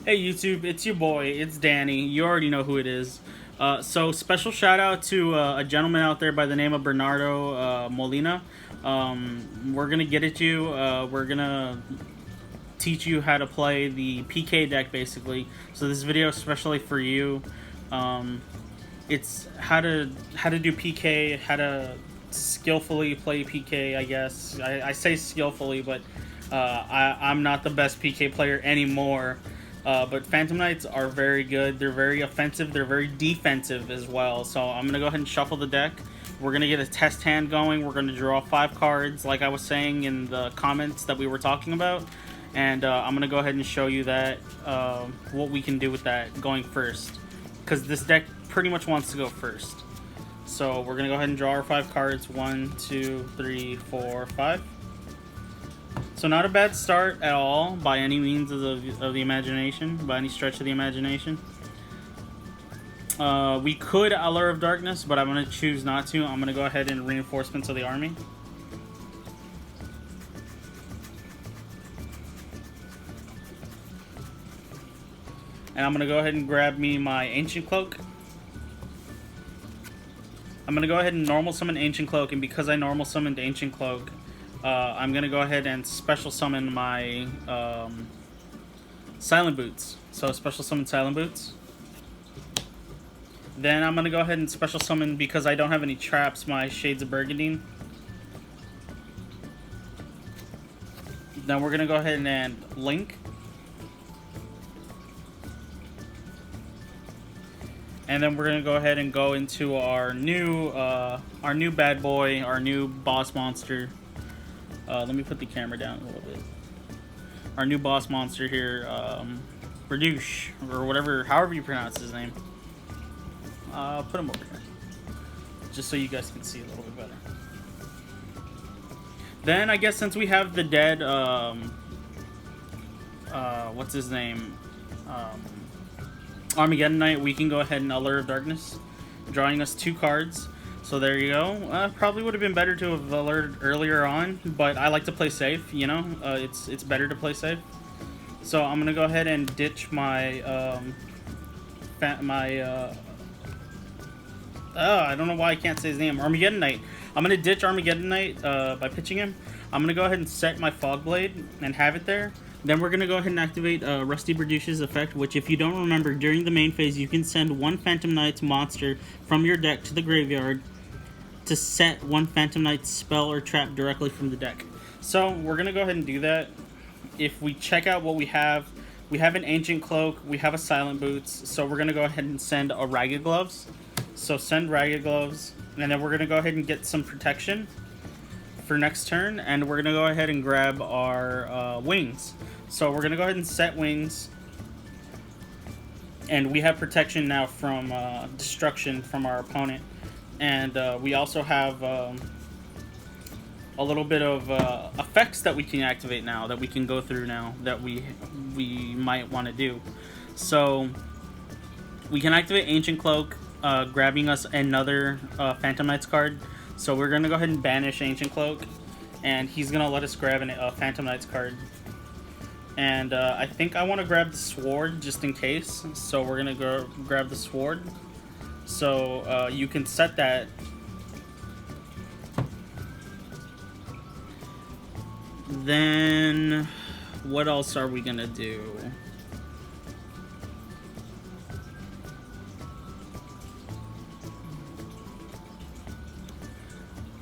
Hey YouTube, it's your boy, it's Danny. You already know who it is. So special shout out to a gentleman out there by the name of Bernardo Molina. We're gonna get at you. We're gonna teach you how to play the PK deck basically. So this video is especially for you. It's how to do PK, how to skillfully play PK. I guess I say skillfully, but I'm not the best PK player anymore. But Phantom Knights are very good. They're very offensive. They're very defensive as well. So I'm going to go ahead and shuffle the deck. We're going to get a test hand going. We're going to draw 5 cards like I was saying in the comments that we were talking about. And I'm going to go ahead and show you that what we can do with that going first. Because this deck pretty much wants to go first. So we're going to go ahead and draw our 5 cards. 1, 2, 3, 4, 5. So not a bad start at all by any means of the imagination, by any stretch of the imagination. We could Allure of Darkness, but I'm going to choose not to. I'm going to go ahead and Reinforcements of the Army. And I'm going to go ahead and grab me my Ancient Cloak. I'm going to go ahead and normal summon Ancient Cloak, and because I normal summoned Ancient Cloak, I'm going to go ahead and special summon my Silent Boots. So special summon Silent Boots. Then I'm going to go ahead and special summon, because I don't have any traps, my Shades of Burgundy. Then we're going to go ahead and Link. And then we're going to go ahead and go into our new bad boy, our new boss monster. Let me put the camera down a little bit. Our new boss monster here, Berdouche, or whatever, however you pronounce his name. Put him over here, just so you guys can see a little bit better. Then I guess since we have the dead, what's his name, Armageddon Knight, we can go ahead and Allure of Darkness, drawing us 2 cards. So there you go. Probably would have been better to have alerted earlier on, but I like to play safe, you know? It's better to play safe. So I'm gonna go ahead and ditch my I don't know why I can't say his name. Armageddon Knight. I'm gonna ditch Armageddon Knight by pitching him. I'm gonna go ahead and set my Fog Blade and have it there. Then we're gonna go ahead and activate Rusty Berdouche's effect, which, if you don't remember, during the main phase you can send 1 Phantom Knight's monster from your deck to the graveyard to set 1 Phantom Knight's spell or trap directly from the deck. So we're gonna go ahead and do that. If we check out what we have an Ancient Cloak, we have a Silent Boots, so we're gonna go ahead and send a Ragged Gloves. So send Ragged Gloves, and then we're gonna go ahead and get some protection for next turn, and we're gonna go ahead and grab our wings. So we're gonna go ahead and set wings, and we have protection now from destruction from our opponent, and we also have a little bit of effects that we can activate now, that we can go through now, that we might want to do. So we can activate Ancient Cloak, grabbing us another Phantom Knights card. So we're going to go ahead and banish Ancient Cloak, and he's going to let us grab a Phantom Knights card. And I think I want to grab the Sword just in case, so we're going to go grab the Sword. So you can set that. Then what else are we going to do?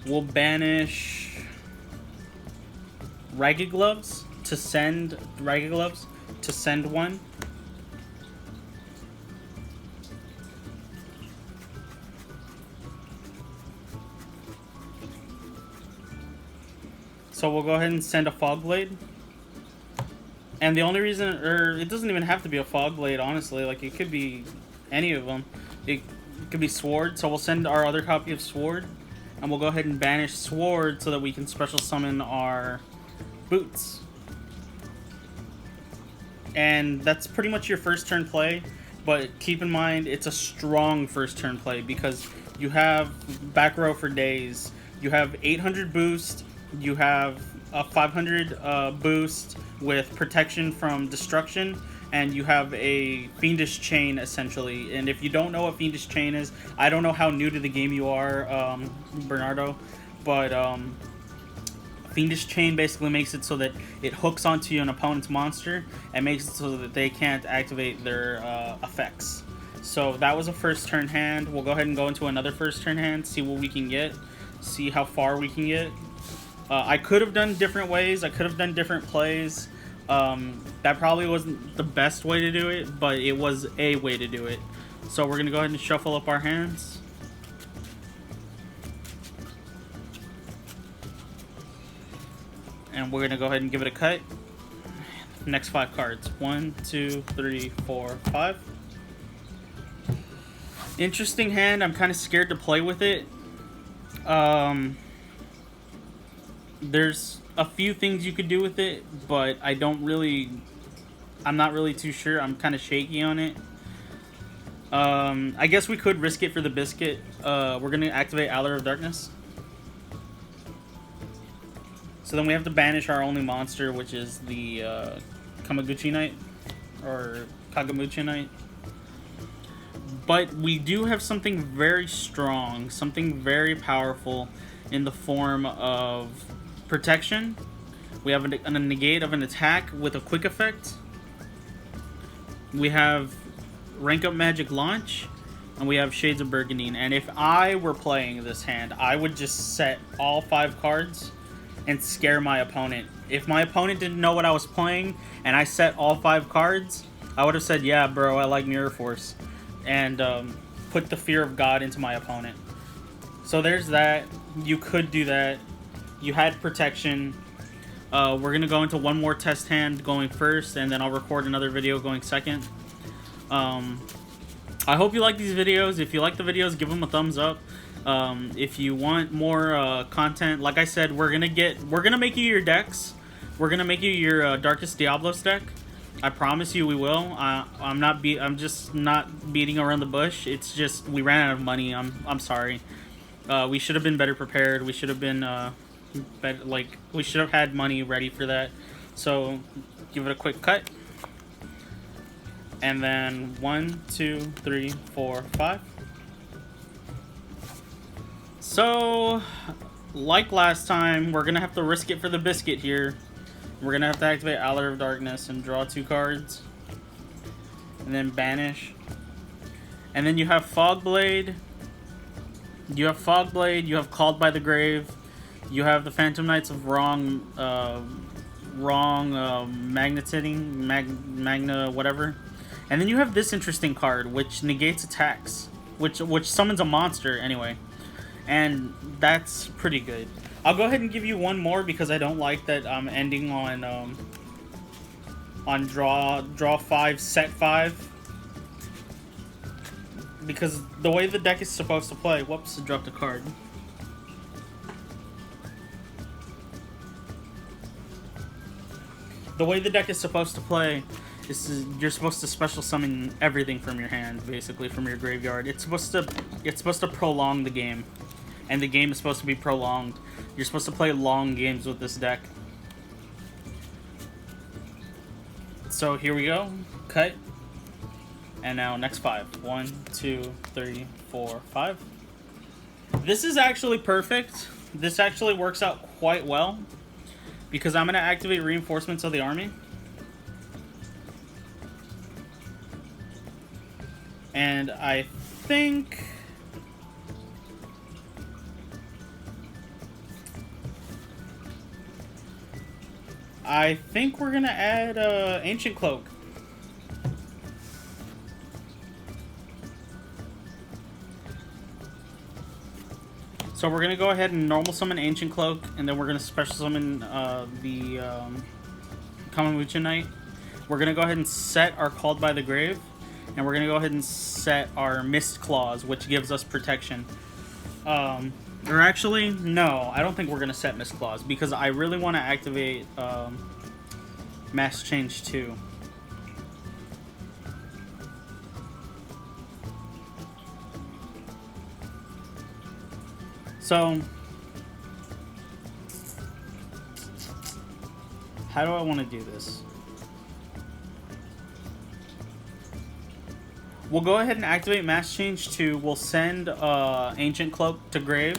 We'll banish Ragged Gloves to send 1. So we'll go ahead and send a Fog Blade. And the only reason, or it doesn't even have to be a Fog Blade, honestly. Like, it could be any of them. It could be Sword, so we'll send our other copy of Sword. And we'll go ahead and banish Sword so that we can special summon our Boots. And that's pretty much your first turn play. But keep in mind, it's a strong first turn play, because you have back row for days. You have 800 boost. You have a 500 boost with protection from destruction. and you have a Fiendish Chain, essentially. And if you don't know what Fiendish Chain is, I don't know how new to the game you are, Bernardo, but Fiendish Chain basically makes it so that it hooks onto an opponent's monster and makes it so that they can't activate their effects. So that was a first turn hand. We'll go ahead and go into another first turn hand, see what we can get, see how far we can get. I could have done different ways. I could have done different plays. That probably wasn't the best way to do it, but it was a way to do it. So we're going to go ahead and shuffle up our hands. And we're going to go ahead and give it a cut. Next 5 cards. 1, 2, 3, 4, 5. Interesting hand. I'm kind of scared to play with it. There's a few things you could do with it, but I'm not really too sure. I'm kind of shaky on it. I guess we could risk it for the biscuit. We're going to activate Allure of Darkness. So then we have to banish our only monster, which is the Kamaguchi Knight, or Kagamuchi Knight. But we do have something very strong, something very powerful in the form of protection. We have a negate of an attack with a quick effect. We have rank up magic launch, and we have Shades of Burgundy. And if I were playing this hand, I would just set all 5 cards and scare my opponent. If my opponent didn't know what I was playing and I set all 5 cards, I would have said, yeah, bro, I like Mirror Force, and put the fear of God into my opponent. So there's that. You could do that. You had protection. We're going to go into one more test hand going first, and then I'll record another video going second. I hope you like these videos. If you like the videos, give them a thumbs up. If you want more content, like I said, we're gonna make you your decks. We're gonna make you your Darkest Diablos deck. I promise you we will. I'm just not beating around the bush. It's just we ran out of money. I'm sorry. We should have been better prepared. We should have been we should have had money ready for that. So give it a quick cut. And then 1, 2, 3, 4, 5. So, like last time, we're gonna have to risk it for the biscuit here. We're gonna have to activate Allure of Darkness and draw 2 cards. And then banish. And then you have Fogblade. You have Fogblade, you have Called by the Grave. You have the Phantom Knights of Magna, whatever. And then you have this interesting card, which negates attacks. Which summons a monster, anyway. And that's pretty good. I'll go ahead and give you one more because I don't like that I'm ending on draw 5, set 5. Because the way the deck is supposed to play... Whoops, I dropped a card. The way the deck is supposed to play is you're supposed to special summon everything from your hand, basically, from your graveyard. It's supposed to prolong the game. And the game is supposed to be prolonged. You're supposed to play long games with this deck. So here we go. Cut. And now next 5. 1, 2, 3, 4, 5. This is actually perfect. This actually works out quite well. Because I'm going to activate Reinforcements of the Army. And I think... we're going to add Ancient Cloak. So we're going to go ahead and normal summon Ancient Cloak, and then we're going to special summon the Kamamucha Knight. We're going to go ahead and set our Called by the Grave, and we're going to go ahead and set our Mist Claws, which gives us protection. Or actually, no, I don't think we're going to set Mist Claws, because I really want to activate Mass Change 2. So, how do I want to do this? We'll go ahead and activate Mass Change to. We'll send Ancient Cloak to Grave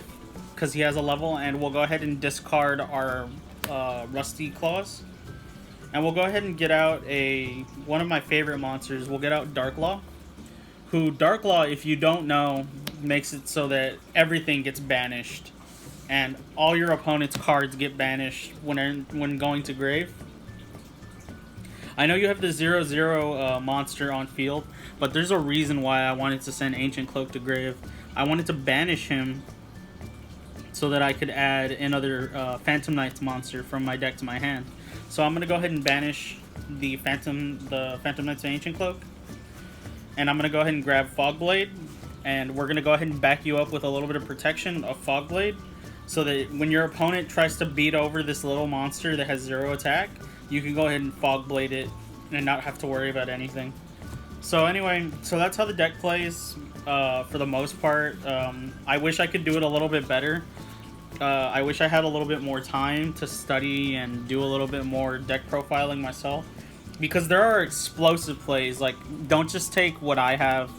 because he has a level, and we'll go ahead and discard our Rusty Claws. And we'll go ahead and get out one of my favorite monsters. We'll get out Darklaw, who Darklaw, if you don't know, makes it so that everything gets banished, and all your opponent's cards get banished when going to Grave. I know you have the 0/0 monster on field, but there's a reason why I wanted to send Ancient Cloak to Grave. I wanted to banish him so that I could add another Phantom Knights monster from my deck to my hand. So I'm gonna go ahead and banish the Phantom Knights Ancient Cloak, and I'm gonna go ahead and grab Fogblade, and we're gonna go ahead and back you up with a little bit of protection of Fogblade, so that when your opponent tries to beat over this little monster that has 0 attack, you can go ahead and Fogblade it and not have to worry about anything. So anyway, so that's how the deck plays for the most part. I wish I could do it a little bit better. I wish I had a little bit more time to study and do a little bit more deck profiling myself, because there are explosive plays. Like, don't just take what I have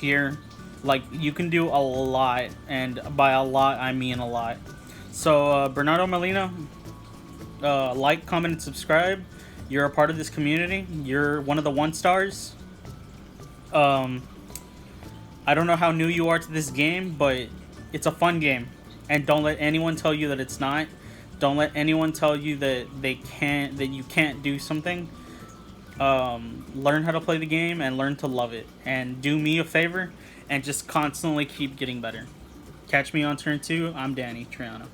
here. Like, you can do a lot, and by a lot I mean a lot. So Bernardo Molina, like, comment, and subscribe. You're a part of this community. You're one of the 1 stars. I don't know how new you are to this game, but it's a fun game, and don't let anyone tell you that it's not. Don't let anyone tell you that you can't do something. Learn how to play the game and learn to love it, and do me a favor and just constantly keep getting better. Catch me on turn 2. I'm Danny Triano.